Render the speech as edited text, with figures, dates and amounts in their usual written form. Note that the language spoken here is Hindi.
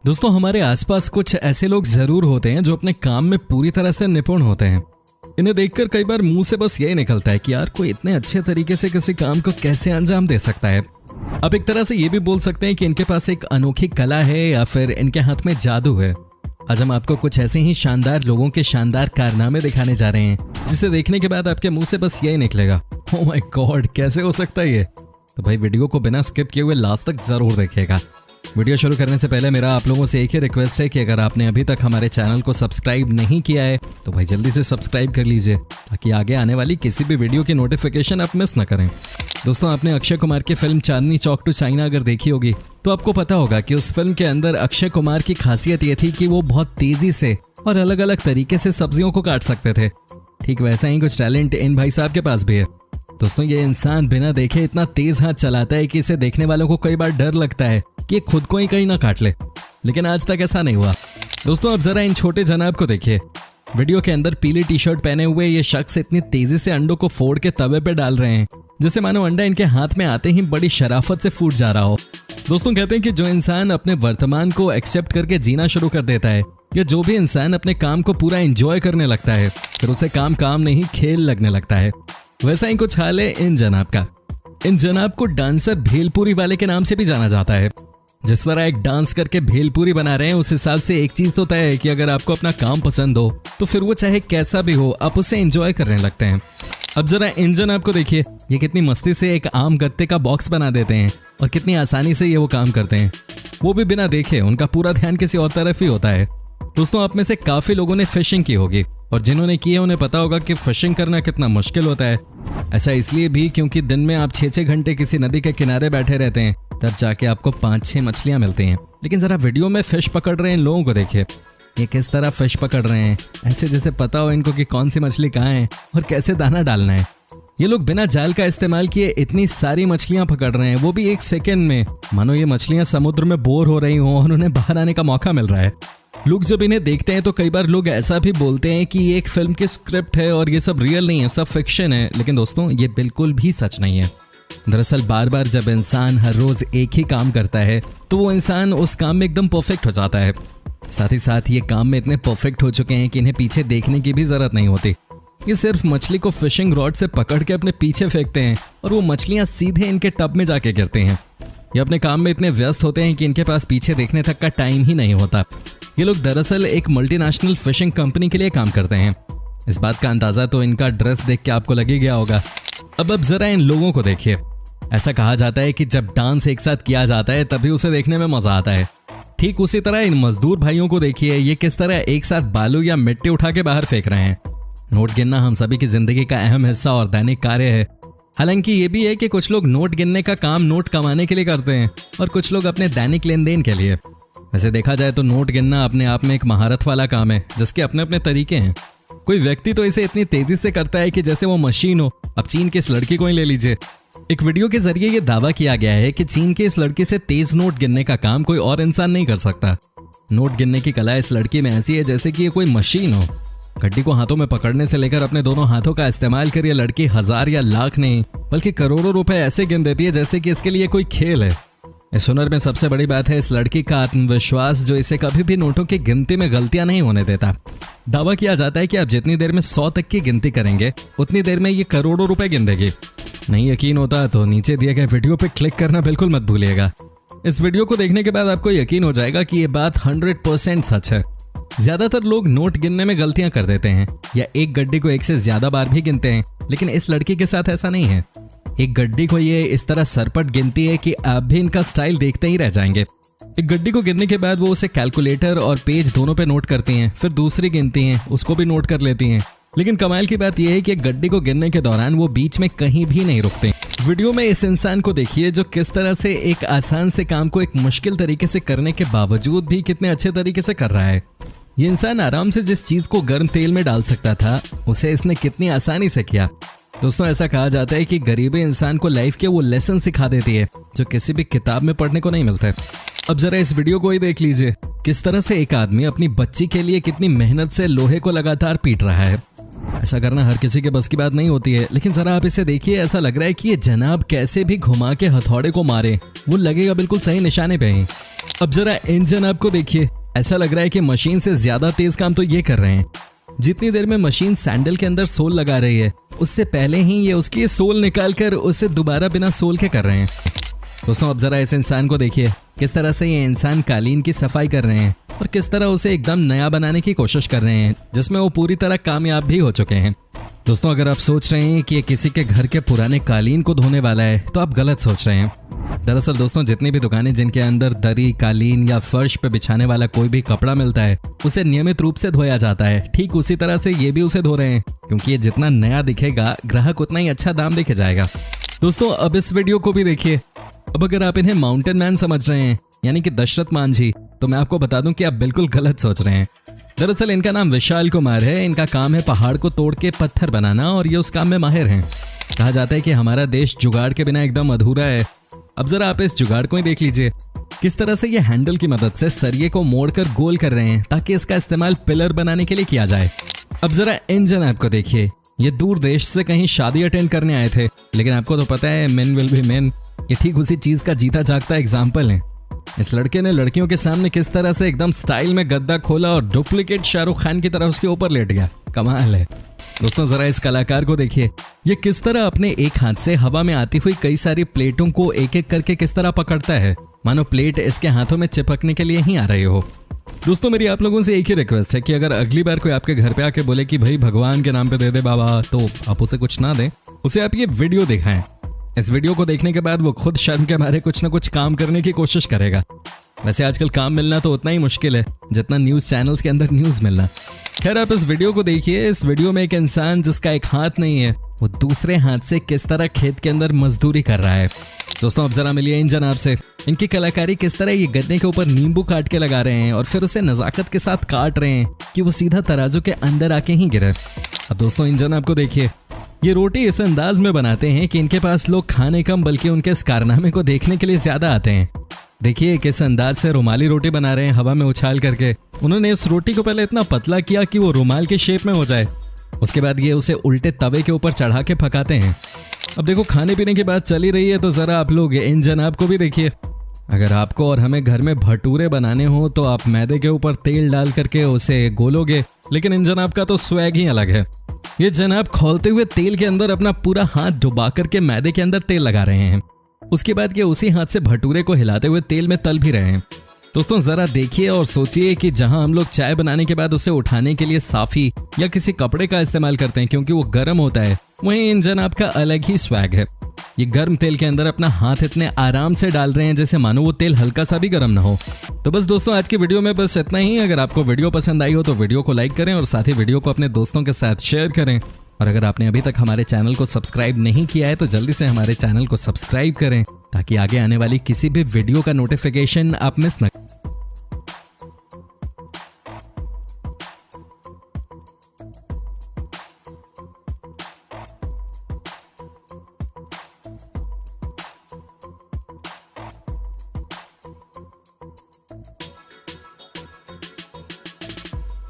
दोस्तों हमारे आसपास कुछ ऐसे लोग जरूर होते हैं जो अपने काम में पूरी तरह से निपुण होते हैं। इन्हें देखकर कई बार मुंह से बस यही निकलता है कि यार कोई इतने अच्छे तरीके से किसी काम को कैसे अंजाम दे सकता है। अब एक तरह से ये भी बोल सकते हैं कि इनके पास एक अनोखी कला है या फिर इनके हाथ में जादू है। आज हम आपको कुछ ऐसे ही शानदार लोगों के शानदार कारनामे दिखाने जा रहे हैं जिसे देखने के बाद आपके मुंह से बस यही निकलेगा, ओह माय गॉड, कैसे हो सकता है ये। तो भाई वीडियो को बिना स्किप किए हुए लास्ट तक जरूर देखिएगा। वीडियो शुरू करने से पहले मेरा आप लोगों से एक ही रिक्वेस्ट है कि अगर आपने अभी तक हमारे चैनल को सब्सक्राइब नहीं किया है तो भाई जल्दी से सब्सक्राइब कर लीजिए ताकि आगे आने वाली किसी भी वीडियो की नोटिफिकेशन आप मिस ना करें। दोस्तों आपने अक्षय कुमार की film Chandni Chowk to China अगर देखी होगी तो आपको पता होगा कि उस फिल्म के अंदर अक्षय कुमार की खासियत ये थी कि वो बहुत तेजी से और अलग अलग तरीके से सब्जियों को काट सकते थे। ठीक वैसा ही कुछ टैलेंट इन भाई साहब के पास भी है। दोस्तों ये इंसान बिना देखे इतना तेज हाथ चलाता है कि इसे देखने वालों को कई बार डर लगता है कि ये खुद को ही कहीं ना काट ले, लेकिन आज तक ऐसा नहीं हुआ। दोस्तों अब जरा इन छोटे जनाब को देखिए। वीडियो के अंदर पीली टी शर्ट पहने हुए ये शख्स इतनी तेजी से अंडों को फोड़ के तवे पे डाल रहे हैं जैसे मानो अंडा इनके हाथ में आते ही बड़ी शराफत से फूट जा रहा हो। दोस्तों कहते हैं कि जो इंसान अपने वर्तमान को एक्सेप्ट करके जीना शुरू कर देता है या जो भी इंसान अपने काम को पूरा एंजॉय करने लगता है फिर उसे काम काम नहीं खेल लगने लगता है। वैसा ही कुछ हाल है इन जनाब का। इन जनाब को डांसर भेलपुरी वाले के नाम से भी जाना जाता है। जिस तरह एक डांस करके भेलपुरी बना रहे हैं उस हिसाब से एक चीज तो तय है कि अगर आपको अपना काम पसंद हो तो फिर वो चाहे कैसा भी हो आप उसे एंजॉय करने लगते हैं। अब जरा इन जनाब को देखिए, ये कितनी मस्ती से एक आम गत्ते का बॉक्स बना देते हैं और कितनी आसानी से ये वो काम करते हैं, वो भी बिना देखे। उनका पूरा ध्यान किसी और तरफ ही होता है। दोस्तों आप में से काफी लोगों ने फिशिंग की होगी और जिन्होंने की है उन्हें पता होगा कि फिशिंग करना कितना मुश्किल होता है। ऐसा इसलिए भी क्योंकि दिन में आप 6-6 घंटे किसी नदी के किनारे बैठे रहते हैं तब जाके आपको 5-6 मछलियां मिलती हैं। लेकिन जरा वीडियो में फिश पकड़ रहे हैं इन लोगों को देखिए, ये किस तरह फिश पकड़ रहे हैं, ऐसे जैसे पता हो इनको कि कौन सी मछली कहाँ है और कैसे दाना डालना है। ये लोग बिना जाल का इस्तेमाल किए इतनी सारी मछलियां पकड़ रहे हैं, वो भी एक सेकेंड में, मानो ये मछलियां समुद्र में बोर हो रही हों और उन्हें बाहर आने का मौका मिल रहा है। लोग जब इन्हें देखते हैं तो कई बार लोग ऐसा भी बोलते हैं कि ये एक फिल्म की स्क्रिप्ट है और ये सब रियल नहीं है, सब फिक्शन है। लेकिन दोस्तों ये बिल्कुल भी सच नहीं है। दरअसल बार बार जब इंसान हर रोज एक ही काम करता है तो वो इंसान उस काम में एकदम परफेक्ट हो जाता है। साथ ही साथ ये काम में इतने परफेक्ट हो चुके हैं कि इन्हें पीछे देखने की भी जरूरत नहीं होती। ये सिर्फ मछली को फिशिंग रॉड से पकड़ के अपने पीछे फेंकते हैं और वो मछलियां सीधे इनके टब में जाके गिरती हैं। ये अपने काम में इतने व्यस्त होते हैं कि इनके पास पीछे देखने तक का टाइम ही नहीं होता। ये लोग दरअसल एक मल्टीनेशनल फिशिंग कंपनी के लिए काम करते हैं। इस बात का अंदाजा तो इनका ड्रेस देख के आपको लग ही गया होगा। अब जरा इन लोगों को देखिए। ऐसा कहा जाता है कि जब डांस एक साथ किया जाता है तभी उसे देखने में मजा आता है। ठीक उसी तरह इन मजदूर भाइयों को देखिए, ये किस तरह एक साथ बालू या मिट्टी उठा के बाहर फेंक रहे हैं। नोट गिनना हम सभी की जिंदगी का अहम हिस्सा और दैनिक कार्य है। हालांकि ये भी है कि कुछ लोग नोट गिनने का काम नोट कमाने के लिए करते हैं और कुछ लोग अपने दैनिक लेन देन के लिए। वैसे देखा जाए तो नोट गिनना अपने आप में एक महारत वाला काम है जिसके अपने अपने तरीके हैं। कोई व्यक्ति तो इसे इतनी तेजी से करता है कि जैसे वो मशीन हो। अब चीन की इस लड़की को ही ले लीजिए। एक वीडियो के जरिए ये दावा किया गया है कि चीन के इस लड़की से तेज नोट गिनने का काम कोई और इंसान नहीं कर सकता। नोट गिनने की कला इस लड़की में ऐसी है जैसे कि ये कोई मशीन हो। गड्डी को हाथों में पकड़ने से लेकर अपने दोनों हाथों का इस्तेमाल कर ये लड़की हजार या लाख नहीं बल्कि करोड़ों रुपए ऐसे गिन देती है जैसे कि इसके लिए कोई खेल है। इस हुनर में सबसे बड़ी बात है इस लड़की का आत्मविश्वास जो इसे कभी भी नोटों की गिनती में गलतियां नहीं होने देता। दावा किया जाता है कि आप जितनी देर में 100 तक की गिनती करेंगे उतनी देर में ये करोड़ों रुपए गिन देगी। नहीं यकीन होता तो नीचे दिए गए वीडियो पे क्लिक करना बिल्कुल मत भूलिएगा। इस वीडियो को देखने के बाद आपको यकीन हो जाएगा कि ये बात 100% सच है। ज्यादातर लोग नोट गिनने में गलतियां कर देते हैं या एक गड्डी को एक से ज्यादा बार भी गिनते हैं, लेकिन इस लड़की के साथ ऐसा नहीं है। एक गड्डी को ये इस तरह सरपट गिनती है कि आप भी इनका स्टाइल देखते ही रह जाएंगे। एक गड्डी को गिनने के बाद वो उसे कैलकुलेटर और पेज दोनों पे नोट करती हैं, फिर दूसरी गिनती हैं, उसको भी नोट कर लेती हैं। लेकिन कमाल की बात यह है कि एक गड्डी को गिनने के दौरान वो बीच में कहीं भी नहीं रुकते। वीडियो में इस इंसान को देखिए जो किस तरह से एक आसान से काम को एक मुश्किल तरीके से करने के बावजूद भी कितने अच्छे तरीके से कर रहा है। ये इंसान आराम से जिस चीज को गर्म तेल में डाल सकता था उसे इसने कितनी आसानी से किया। दोस्तों ऐसा कहा जाता है कि गरीबी इंसान को लाइफ के वो लेसन सिखा देती है जो किसी भी किताब में पढ़ने को नहीं मिलता। अब जरा इस वीडियो को ही देख लीजिए, किस तरह से एक आदमी अपनी बच्ची के लिए कितनी मेहनत से लोहे को लगातार पीट रहा है। ऐसा करना हर किसी के बस की बात नहीं होती है, लेकिन जरा आप इसे देखिए, ऐसा लग रहा है कि ये जनाब कैसे भी घुमा के हथौड़े को मारे वो लगेगा बिल्कुल सही निशाने पे ही। अब जरा इन जनाब को देखिए, ऐसा लग रहा है कि मशीन से ज्यादा तेज काम तो ये कर रहे हैं। जितनी देर में मशीन सैंडल के अंदर सोल लगा रही है, उससे पहले ही ये उसकी सोल निकाल कर उसे दोबारा बिना सोल के कर रहे हैं। दोस्तों अब जरा इस इंसान को देखिए, किस तरह से ये इंसान कालीन की सफाई कर रहे हैं और किस तरह उसे एकदम नया बनाने की कोशिश कर रहे हैं, जिसमें वो पूरी तरह कामयाब भी हो चुके हैं। दोस्तों अगर आप सोच रहे हैं कि ये किसी के घर के पुराने कालीन को धोने वाला है, तो आप गलत सोच रहे हैं। दरअसल दोस्तों जितनी भी दुकानें जिनके अंदर दरी, कालीन या फर्श पे बिछाने वाला कोई भी कपड़ा मिलता है, उसे नियमित रूप से धोया जाता है। ठीक उसी तरह से ये भी उसे धो रहे हैं, क्योंकि ये जितना नया दिखेगा ग्राहक उतना ही अच्छा दाम देके जाएगा। दोस्तों अब इस वीडियो को भी देखिए। अब अगर आप इन्हें माउंटेन मैन समझ रहे हैं, यानी कि दशरथ मांझी, तो मैं आपको बता दूं कि आप बिल्कुल गलत सोच रहे हैं। दरअसल इनका नाम विशाल कुमार है। इनका काम है पहाड़ को तोड़ के पत्थर बनाना और ये उस काम में माहिर हैं। कहा जाता है कि हमारा देश जुगाड़ के बिना एकदम अधूरा है। अब जरा आप इस जुगाड़ को ही देख लीजिए, किस तरह से ये हैंडल की मदद से सरिये को मोड़कर गोल कर रहे हैं ताकि इसका इस्तेमाल पिलर बनाने के लिए किया जाए। अब जरा इन जनाब को देखिए, ये दूर देश से कहीं शादी अटेंड करने आए थे, लेकिन आपको तो पता है मेन विल बी मेन, ये ठीक उसी चीज का जीता जागता एग्जाम्पल है। इस लड़के ने लड़कियों के सामने किस तरह से एकदम स्टाइल में गद्दा खोला और डुप्लीकेट शाहरुख खान की तरह उसके ऊपर लेट गया। कमाल है। दोस्तों जरा इस कलाकार को देखिए, ये किस तरह अपने एक हाथ से हवा में आती हुई कई सारी प्लेटों को एक एक करके किस तरह पकड़ता है, मानो प्लेट इसके हाथों में चिपकने के लिए ही आ रही हो। दोस्तों मेरी आप लोगों से एक ही रिक्वेस्ट है कि अगर अगली बार कोई आपके घर पे आके बोले कि भाई भगवान के नाम पे दे दे बाबा, तो आप उसे कुछ ना दें, उसे आप ये वीडियो दिखाएं। इस वीडियो को देखने के बाद वो खुद शर्म के मारे कुछ ना कुछ काम करने की कोशिश करेगा। वैसे आजकल काम मिलना तो उतना ही मुश्किल है जितना न्यूज चैनल्स के अंदर न्यूज मिलना। खैर आप इस वीडियो को देखिए। इस वीडियो में एक इंसान जिसका एक हाथ नहीं है, वो दूसरे हाथ से किस तरह खेत के अंदर मजदूरी कर रहा है। दोस्तों अब जरा मिलिए इन जनाब से। इनकी कलाकारी किस तरह ये गन्ने के ऊपर नींबू काट के लगा रहे हैं और फिर उसे नजाकत के साथ काट रहे हैं कि वो सीधा तराजू के अंदर आके ही गिरे। अब दोस्तों इन जनाब को देखिए, ये रोटी इस अंदाज में बनाते हैं कि इनके पास लोग खाने कम बल्कि उनके इस कारनामे को देखने के लिए ज्यादा आते हैं। देखिए किस अंदाज से रुमाली रोटी बना रहे हैं हवा में उछाल करके। उन्होंने इस रोटी को पहले इतना पतला किया कि वो रुमाल के शेप में हो जाए, उसके बाद ये उसे उल्टे तवे के ऊपर चढ़ा के पकाते हैं। अब देखो खाने पीने की बात चली रही है, तो जरा आप लोग इन जनाब को भी देखिए। अगर आपको और हमें घर में भटूरे बनाने हो तो आप मैदे के ऊपर तेल डाल करके उसे गोलोगे, लेकिन इन जनाब का तो स्वैग ही अलग है। ये जनाब खौलते हुए तेल के अंदर अपना पूरा हाथ डुबा करके मैदे के अंदर तेल लगा रहे हैं। उसके बाद ये उसी हाथ से भटूरे को हिलाते हुए तेल में तल भी रहे हैं। दोस्तों जरा देखिए और सोचिए कि जहां हम लोग चाय बनाने के बाद उसे उठाने के लिए साफी या किसी कपड़े का इस्तेमाल करते हैं क्योंकि वो गर्म होता है, वहीं इन जनाब का अलग ही स्वैग है। ये गर्म तेल के अंदर अपना हाथ इतने आराम से डाल रहे हैं जैसे मानो वो तेल हल्का सा भी गर्म ना हो। तो बस दोस्तों आज की वीडियो में बस इतना ही। अगर आपको वीडियो पसंद आई हो तो वीडियो को लाइक करें और साथ ही वीडियो को अपने दोस्तों के साथ शेयर करें। और अगर आपने अभी तक हमारे चैनल को सब्सक्राइब नहीं किया है तो जल्दी से हमारे चैनल को सब्सक्राइब करें ताकि आगे आने वाली किसी भी वीडियो का नोटिफिकेशन आप मिस न